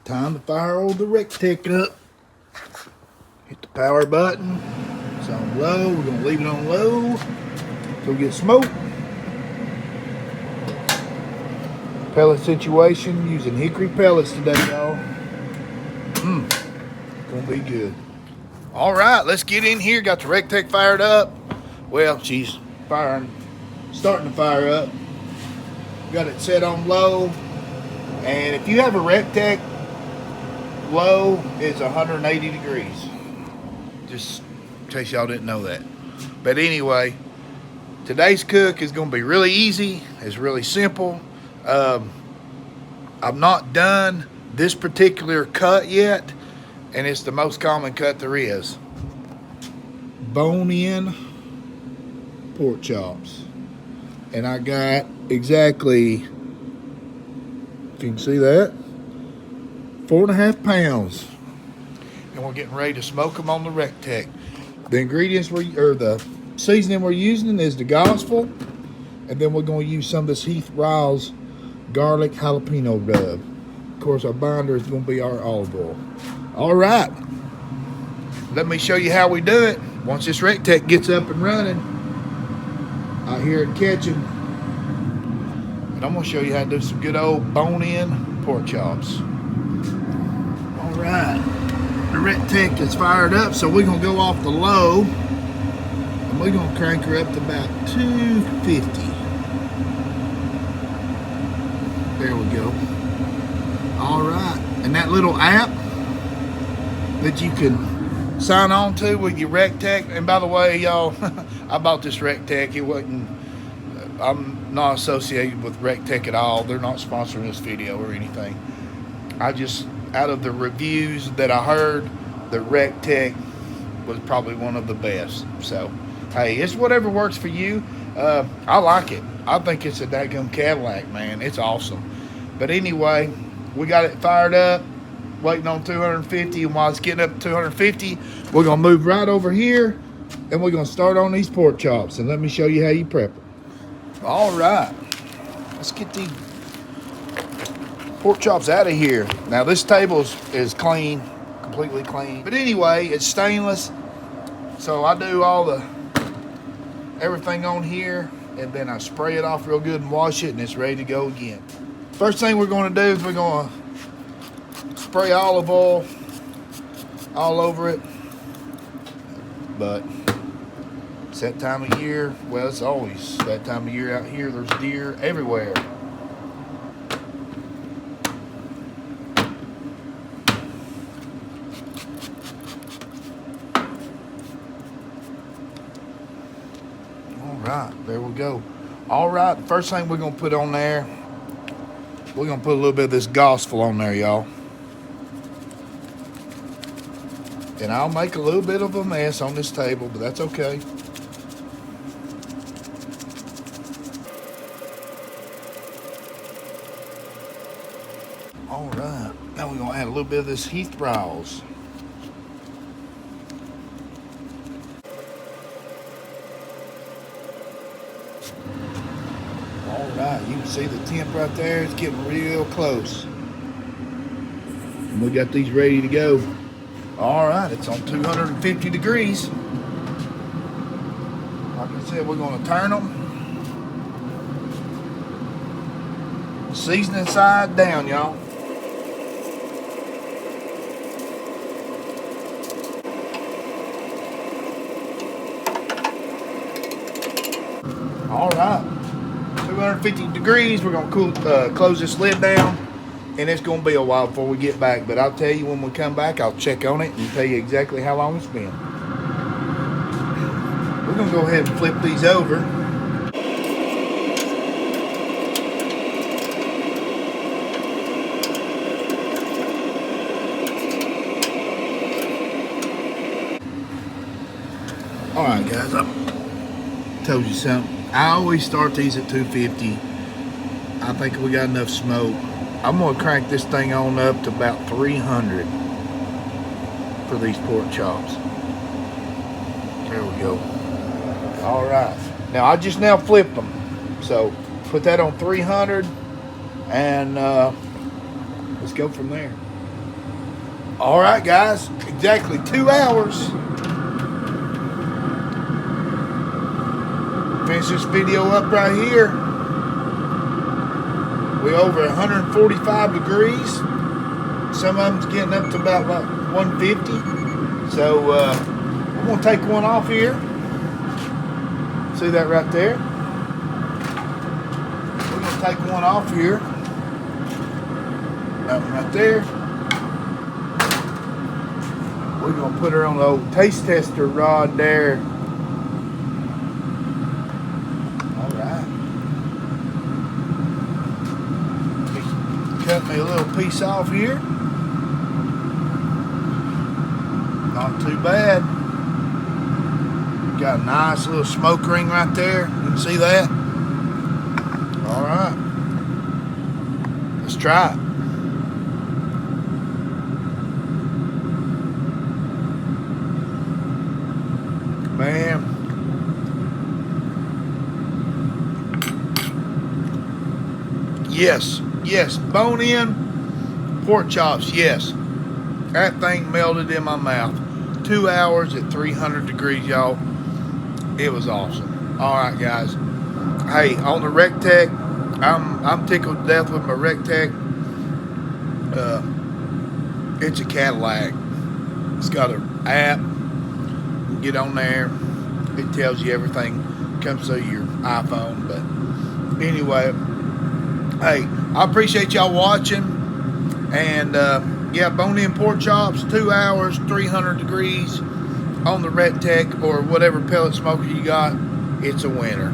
Time to fire old the Recteq up. Hit the power button. It's on low. We're going to leave it on low so we get smoke. Pellet situation using hickory pellets today, y'all. Gonna be good. All right, let's get in here. Got the Recteq fired up. Well, she's starting to fire up. Got it set on low. And if you have a Recteq, low is 180 degrees. Just in case y'all didn't know that. But anyway, today's cook is gonna be really easy. It's really simple. I've not done this particular cut yet, and it's the most common cut there is. Bone-in pork chops. And I got exactly, if you can see that, 4.5 pounds. And we're getting ready to smoke them on the Recteq. The ingredients the seasoning we're using is the gospel, and then we're going to use some of this Heath Riles garlic jalapeno rub. Of course, our binder is going to be our olive oil. All right, let me show you how we do it. Once this Recteq gets up and running, I hear it catching, and I'm going to show you how to do some good old bone-in pork chops. All right, the Recteq is fired up, so we're going to go off the low, and we're going to crank her up to about 250. There we go. All right, and that little app that you can sign on to with your Recteq. And by the way, y'all, I bought this Recteq. It wasn't. I'm not associated with Recteq at all. They're not sponsoring this video or anything. I just, out of the reviews that I heard, the Recteq was probably one of the best. So, hey, it's whatever works for you. I like it. I think it's a daggum Cadillac, man. It's awesome. But anyway, we got it fired up, waiting on 250. And while it's getting up to 250, we're going to move right over here, and we're going to start on these pork chops. And let me show you how you prep them. All right. Let's get these pork chops out of here. Now, this table is clean, completely clean. But anyway, it's stainless. So I do everything on here, and then I spray it off real good and wash it, and it's ready to go again. First thing we're going to do is we're going to spray olive oil all over it. But it's that time of year. Well, it's always that time of year out here. There's deer everywhere. All right, there we go. All right, first thing we're going to put on there, we're going to put a little bit of this gospel on there, y'all. And I'll make a little bit of a mess on this table, but that's okay. All right, now we're going to add a little bit of this Heath Riles. All right, you can see the temp right there. It's getting real close. And we got these ready to go. All right, it's on 250 degrees. Like I said, we're going to turn them. Seasoning side down, y'all. All right, 250 degrees. We're going to close this lid down, and it's going to be a while before we get back. But I'll tell you when we come back, I'll check on it and tell you exactly how long it's been. We're going to go ahead and flip these over. All right, guys, I told you something. I always start these at 250. I think we got enough smoke. I'm gonna crank this thing on up to about 300 for these pork chops. There we go. All right. Now I just now flipped them. So put that on 300 and let's go from there. All right, guys, exactly 2 hours. Finish this video up right here. We're over 145 degrees. Some of them's getting up to about 150. So I'm gonna take one off here. See that right there? We're gonna take one off here. That one right there. We're gonna put her on the old taste tester rod there. All right. Cut me a little piece off here. Not too bad. Got a nice little smoke ring right there. You can see that? All right. Let's try it. Man. Yes. Yes. Bone-in pork chops. Yes. That thing melted in my mouth. 2 hours at 300 degrees, y'all. It was awesome. All right, guys. Hey, on the Recteq, I'm tickled to death with my Recteq. It's a Cadillac. It's got an app. You get on there. It tells you everything. Comes through your iPhone. But anyway, hey, I appreciate y'all watching. And yeah, bone-in pork chops, 2 hours, 300 degrees on the Recteq or whatever pellet smoker you got. It's a winner.